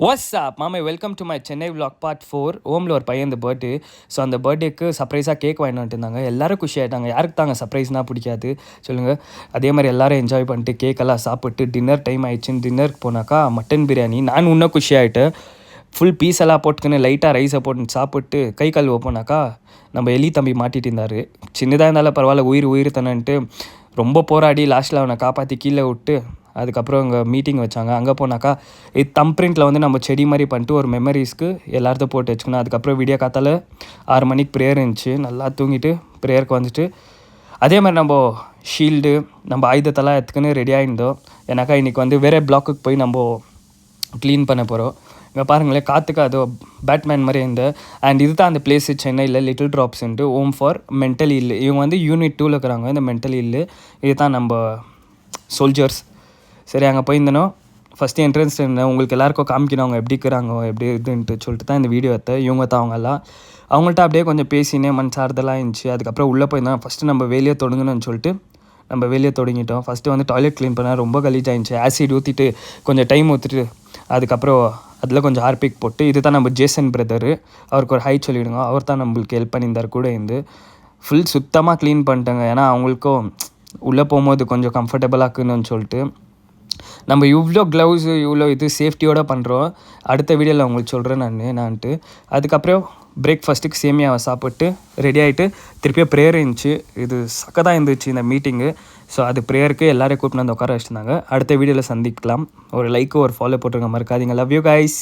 What's up மாமே, welcome to my Chennai vlog part 4. ஓமில் ஒரு பையன் இந்த பர்த்டே. ஸோ அந்த பர்த்டேக்கு சர்ப்ரைஸாக கேக் வாங்கிட்டு வந்துருந்தாங்க. எல்லோரும் குஷி ஆகிட்டாங்க. யாருக்கு தாங்க சர்ப்ரைஸ்னால் பிடிக்காது சொல்லுங்கள். அதே மாதிரி எல்லோரும் என்ஜாய் பண்ணிட்டு கேக்கெல்லாம் சாப்பிட்டு டின்னர் டைம் ஆயிடுச்சுன்னு டின்னருக்கு போனாக்கா மட்டன் பிரியாணி. நான் இன்னும் குஷி ஆகிட்டேன். ஃபுல் பீஸ் எல்லாம் போட்டுக்கின்னு லைட்டாக ரைஸை போட்டு சாப்பிட்டு கை கழுவ போனாக்கா நம்ம எலி தம்பி மாட்டிகிட்டு இருந்தார். சின்னதாக இருந்தாலும் பரவாயில்ல, உயிர் தனன்ட்டு ரொம்ப போராடி லாஸ்ட்டில் அவனை காப்பாற்றி கீழே விட்டு அதுக்கப்புறம் அங்கே மீட்டிங் வச்சாங்க. அங்கே போனாக்கா தம் பிரிண்டில் வந்து நம்ம செடி மாதிரி பண்ணிட்டு ஒரு மெமரிஸ்க்கு எல்லாத்தையும் போட்டு வச்சுக்கணும். அதுக்கப்புறம் விடிய காத்தால் 6 மணிக்கு ப்ரேயர் இருந்துச்சு. நல்லா தூங்கிட்டு ப்ரேயருக்கு வந்துட்டு அதே மாதிரி நம்ம ஷீல்டு நம்ம ஆயுதத்தெல்லாம் எடுத்துக்கின்னு ரெடி ஆகிருந்தோம். ஏன்னாக்கா இன்றைக்கி வந்து வேறு பிளாக்குக்கு போய் நம்ம க்ளீன் பண்ண போகிறோம். இங்கே பாருங்களேன், காற்றுக்கு அது பேட்மேன் மாதிரி இருந்தது. அண்ட் இது தான் அந்த பிளேஸு சென்னையில் லிட்டில் ட்ராப்ஸ்ன்ட்டு ஹோம் ஃபார் மென்டல் இல். இவங்க வந்து யூனிட் 2ல் இருக்கிறாங்க. இந்த மென்டல் இல்லு இது தான் நம்ம சோல்ஜர்ஸ். சரி, அங்கே போயிருந்தனோ ஃபஸ்ட்டு என்ட்ரன்ஸ் இருந்தேன். உங்களுக்கு எல்லாேருக்கும் காமிக்கணும் அவங்க எப்படி இருக்கிறாங்க எப்படி இதுன்ட்டு சொல்லிட்டு தான் இந்த வீடியோ எடுத்தேன். இவங்க தான் அவங்கெல்லாம். அவங்கள்ட்ட அப்படியே கொஞ்சம் பேசினேன், மனசார்தெல்லாம் இருந்துச்சு. அதுக்கப்புறம் உள்ளே போயிருந்தேன். ஃபஸ்ட்டு நம்ம வெளியே தொடங்கணும்னு சொல்லிட்டு நம்ம வெளியே தொடங்கிட்டோம். ஃபஸ்ட்டு வந்து டாய்லெட் க்ளீன் பண்ணால் ரொம்ப கலீஜ் ஆகிடுச்சு. ஆசிட் ஊற்றிட்டு கொஞ்சம் டைம் ஊற்றிட்டு அதுக்கப்புறம் அதில் கொஞ்சம் ஹார்பிக் போட்டு இது தான் நம்ம ஜேசன் பிரதரு. அவருக்கு ஒரு ஹை சொல்லிவிடுங்க. அவர் தான் நம்மளுக்கு ஹெல்ப் பண்ணியிருந்தார் கூட இருந்து. ஃபுல் சுத்தமாக க்ளீன் பண்ணிட்டேங்க. ஏன்னா அவங்களுக்கும் உள்ளே போகும்போது கொஞ்சம் கம்ஃபர்டபுளாக இருக்குன்னு சொல்லிட்டு நம்ம இவ்வளோ க்ளவுஸு இவ்வளோ இது சேஃப்டியோடு பண்ணுறோம். அடுத்த வீடியோவில் உங்களுக்கு சொல்கிறேன் நான்ட்டு. அதுக்கப்புறம் பிரேக்ஃபாஸ்ட்டுக்கு சேமியாவை சாப்பிட்டு ரெடி ஆகிட்டு திருப்பியும் ப்ரேயர் இருந்துச்சு. இது சக்கதாக இருந்துச்சு இந்த மீட்டிங்கு. ஸோ அது ப்ரேயருக்கு எல்லோரையும் கூப்பிட்டு வந்து உட்கார வச்சுருந்தாங்க. அடுத்த வீடியோவில் சந்திக்கலாம். ஒரு லைக்கு ஒரு ஃபாலோ போட்டுருங்க மறக்காதீங்க. Love you guys.